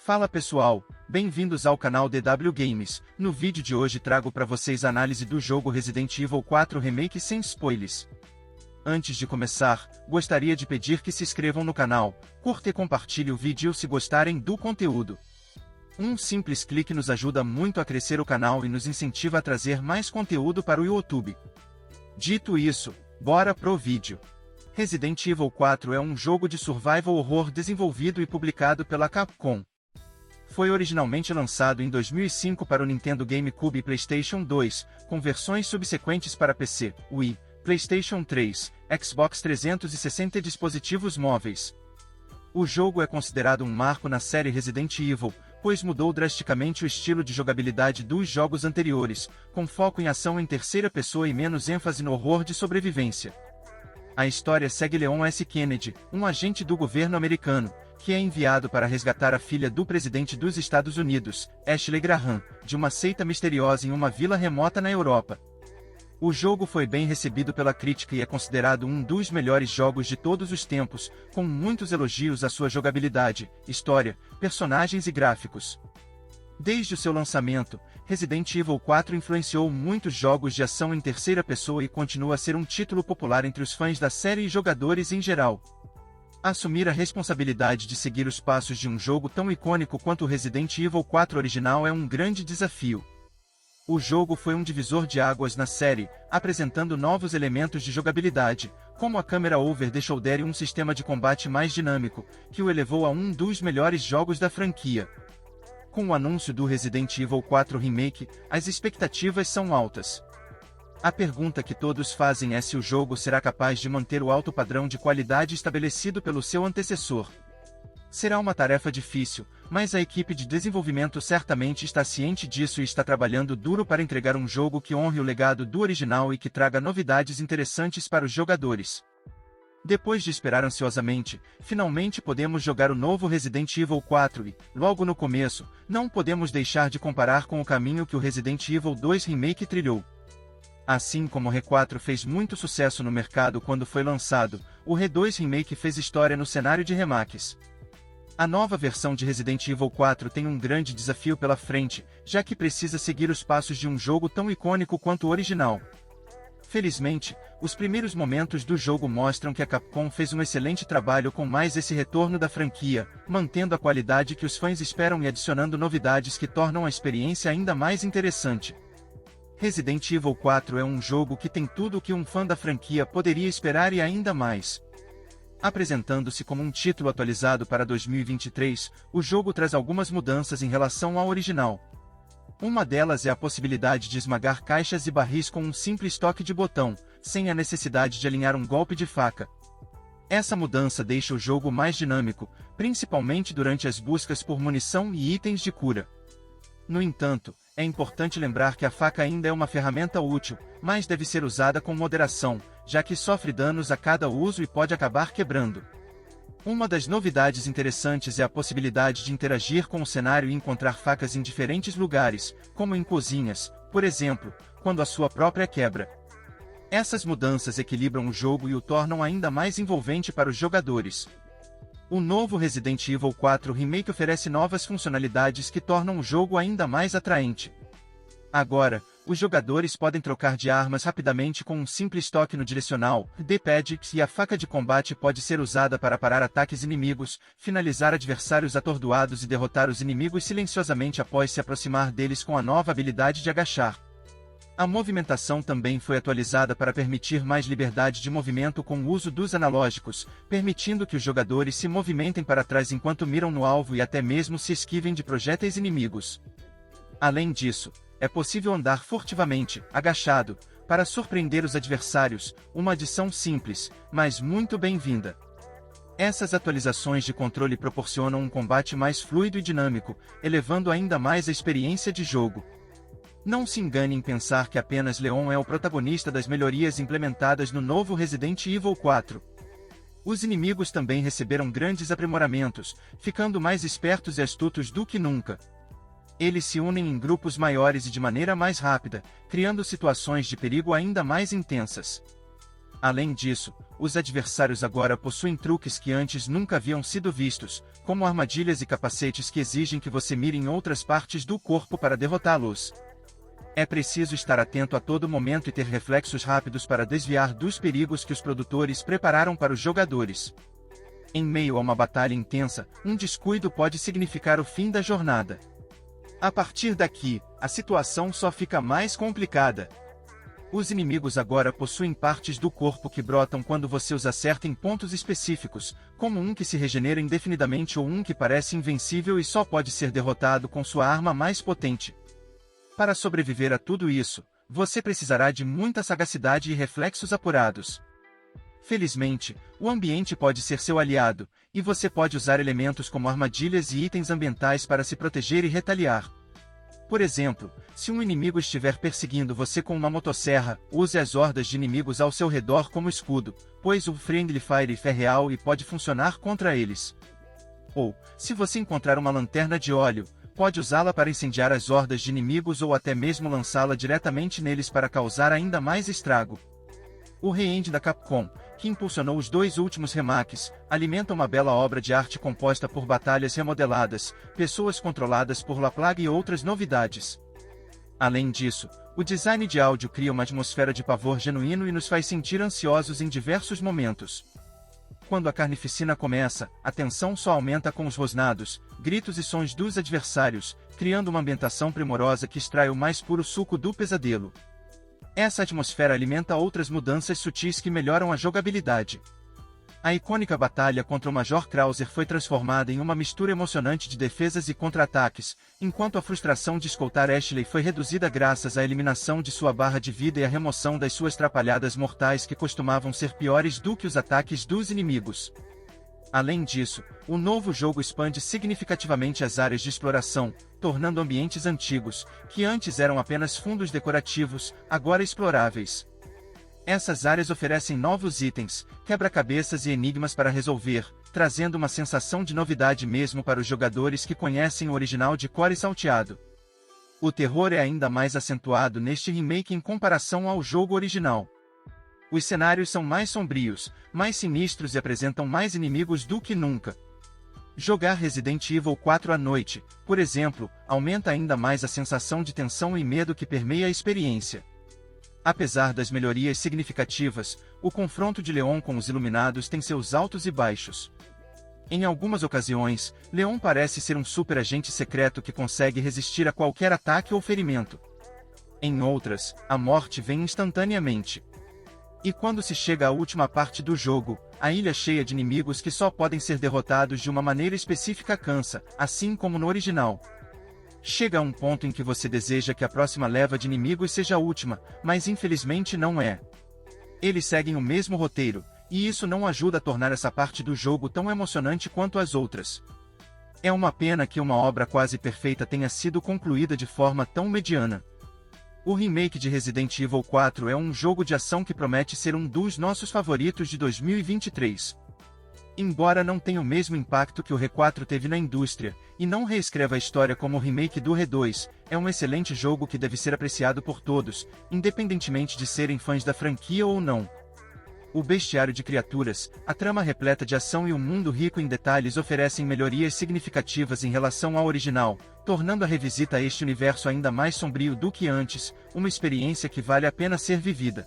Fala pessoal, bem-vindos ao canal DW Games. No vídeo de hoje trago para vocês a análise do jogo Resident Evil 4 Remake sem spoilers. Antes de começar, gostaria de pedir que se inscrevam no canal, curta e compartilhe o vídeo se gostarem do conteúdo. Um simples clique nos ajuda muito a crescer o canal e nos incentiva a trazer mais conteúdo para o YouTube. Dito isso, bora pro vídeo. Resident Evil 4 é um jogo de survival horror desenvolvido e publicado pela Capcom. Foi originalmente lançado em 2005 para o Nintendo GameCube e PlayStation 2, com versões subsequentes para PC, Wii, PlayStation 3, Xbox 360 e dispositivos móveis. O jogo é considerado um marco na série Resident Evil, pois mudou drasticamente o estilo de jogabilidade dos jogos anteriores, com foco em ação em terceira pessoa e menos ênfase no horror de sobrevivência. A história segue Leon S. Kennedy, um agente do governo americano, que é enviado para resgatar a filha do presidente dos Estados Unidos, Ashley Graham, de uma seita misteriosa em uma vila remota na Europa. O jogo foi bem recebido pela crítica e é considerado um dos melhores jogos de todos os tempos, com muitos elogios à sua jogabilidade, história, personagens e gráficos. Desde o seu lançamento, Resident Evil 4 influenciou muitos jogos de ação em terceira pessoa e continua a ser um título popular entre os fãs da série e jogadores em geral. Assumir a responsabilidade de seguir os passos de um jogo tão icônico quanto o Resident Evil 4 original é um grande desafio. O jogo foi um divisor de águas na série, apresentando novos elementos de jogabilidade, como a câmera over the shoulder e um sistema de combate mais dinâmico, que o elevou a um dos melhores jogos da franquia. Com o anúncio do Resident Evil 4 Remake, as expectativas são altas. A pergunta que todos fazem é se o jogo será capaz de manter o alto padrão de qualidade estabelecido pelo seu antecessor. Será uma tarefa difícil, mas a equipe de desenvolvimento certamente está ciente disso e está trabalhando duro para entregar um jogo que honre o legado do original e que traga novidades interessantes para os jogadores. Depois de esperar ansiosamente, finalmente podemos jogar o novo Resident Evil 4 e, logo no começo, não podemos deixar de comparar com o caminho que o Resident Evil 2 Remake trilhou. Assim como o R4 fez muito sucesso no mercado quando foi lançado, o R2 Remake fez história no cenário de remakes. A nova versão de Resident Evil 4 tem um grande desafio pela frente, já que precisa seguir os passos de um jogo tão icônico quanto o original. Felizmente, os primeiros momentos do jogo mostram que a Capcom fez um excelente trabalho com mais esse retorno da franquia, mantendo a qualidade que os fãs esperam e adicionando novidades que tornam a experiência ainda mais interessante. Resident Evil 4 é um jogo que tem tudo o que um fã da franquia poderia esperar e ainda mais. Apresentando-se como um título atualizado para 2023, o jogo traz algumas mudanças em relação ao original. Uma delas é a possibilidade de esmagar caixas e barris com um simples toque de botão, sem a necessidade de alinhar um golpe de faca. Essa mudança deixa o jogo mais dinâmico, principalmente durante as buscas por munição e itens de cura. No entanto, é importante lembrar que a faca ainda é uma ferramenta útil, mas deve ser usada com moderação, já que sofre danos a cada uso e pode acabar quebrando. Uma das novidades interessantes é a possibilidade de interagir com o cenário e encontrar facas em diferentes lugares, como em cozinhas, por exemplo, quando a sua própria quebra. Essas mudanças equilibram o jogo e o tornam ainda mais envolvente para os jogadores. O novo Resident Evil 4 Remake oferece novas funcionalidades que tornam o jogo ainda mais atraente. Agora, os jogadores podem trocar de armas rapidamente com um simples toque no direcional, D-pad, e a faca de combate pode ser usada para parar ataques inimigos, finalizar adversários atordoados e derrotar os inimigos silenciosamente após se aproximar deles com a nova habilidade de agachar. A movimentação também foi atualizada para permitir mais liberdade de movimento com o uso dos analógicos, permitindo que os jogadores se movimentem para trás enquanto miram no alvo e até mesmo se esquivem de projéteis inimigos. Além disso, é possível andar furtivamente, agachado, para surpreender os adversários, uma adição simples, mas muito bem-vinda. Essas atualizações de controle proporcionam um combate mais fluido e dinâmico, elevando ainda mais a experiência de jogo. Não se engane em pensar que apenas Leon é o protagonista das melhorias implementadas no novo Resident Evil 4. Os inimigos também receberam grandes aprimoramentos, ficando mais espertos e astutos do que nunca. Eles se unem em grupos maiores e de maneira mais rápida, criando situações de perigo ainda mais intensas. Além disso, os adversários agora possuem truques que antes nunca haviam sido vistos, como armadilhas e capacetes que exigem que você mire em outras partes do corpo para derrotá-los. É preciso estar atento a todo momento e ter reflexos rápidos para desviar dos perigos que os produtores prepararam para os jogadores. Em meio a uma batalha intensa, um descuido pode significar o fim da jornada. A partir daqui, a situação só fica mais complicada. Os inimigos agora possuem partes do corpo que brotam quando você os acerta em pontos específicos, como um que se regenera indefinidamente ou um que parece invencível e só pode ser derrotado com sua arma mais potente. Para sobreviver a tudo isso, você precisará de muita sagacidade e reflexos apurados. Felizmente, o ambiente pode ser seu aliado, e você pode usar elementos como armadilhas e itens ambientais para se proteger e retaliar. Por exemplo, se um inimigo estiver perseguindo você com uma motosserra, use as hordas de inimigos ao seu redor como escudo, pois o Friendly Fire é real e pode funcionar contra eles. Ou, se você encontrar uma lanterna de óleo, pode usá-la para incendiar as hordas de inimigos ou até mesmo lançá-la diretamente neles para causar ainda mais estrago. O re-engine da Capcom, que impulsionou os 2 últimos remakes, alimenta uma bela obra de arte composta por batalhas remodeladas, pessoas controladas por La Plaga e outras novidades. Além disso, o design de áudio cria uma atmosfera de pavor genuíno e nos faz sentir ansiosos em diversos momentos. Quando a carnificina começa, a tensão só aumenta com os rosnados, gritos e sons dos adversários, criando uma ambientação primorosa que extrai o mais puro suco do pesadelo. Essa atmosfera alimenta outras mudanças sutis que melhoram a jogabilidade. A icônica batalha contra o Major Krauser foi transformada em uma mistura emocionante de defesas e contra-ataques, enquanto a frustração de escoltar Ashley foi reduzida graças à eliminação de sua barra de vida e à remoção das suas trapalhadas mortais que costumavam ser piores do que os ataques dos inimigos. Além disso, o novo jogo expande significativamente as áreas de exploração, tornando ambientes antigos, que antes eram apenas fundos decorativos, agora exploráveis. Essas áreas oferecem novos itens, quebra-cabeças e enigmas para resolver, trazendo uma sensação de novidade mesmo para os jogadores que conhecem o original de cor e salteado. O terror é ainda mais acentuado neste remake em comparação ao jogo original. Os cenários são mais sombrios, mais sinistros e apresentam mais inimigos do que nunca. Jogar Resident Evil 4 à noite, por exemplo, aumenta ainda mais a sensação de tensão e medo que permeia a experiência. Apesar das melhorias significativas, o confronto de Leon com os Iluminados tem seus altos e baixos. Em algumas ocasiões, Leon parece ser um super agente secreto que consegue resistir a qualquer ataque ou ferimento. Em outras, a morte vem instantaneamente. E quando se chega à última parte do jogo, a ilha cheia de inimigos que só podem ser derrotados de uma maneira específica cansa, assim como no original. Chega a um ponto em que você deseja que a próxima leva de inimigos seja a última, mas infelizmente não é. Eles seguem o mesmo roteiro, e isso não ajuda a tornar essa parte do jogo tão emocionante quanto as outras. É uma pena que uma obra quase perfeita tenha sido concluída de forma tão mediana. O remake de Resident Evil 4 é um jogo de ação que promete ser um dos nossos favoritos de 2023. Embora não tenha o mesmo impacto que o Re4 teve na indústria, e não reescreva a história como o remake do Re2, é um excelente jogo que deve ser apreciado por todos, independentemente de serem fãs da franquia ou não. O bestiário de criaturas, a trama repleta de ação e um mundo rico em detalhes oferecem melhorias significativas em relação ao original, tornando a revisita a este universo ainda mais sombrio do que antes, uma experiência que vale a pena ser vivida.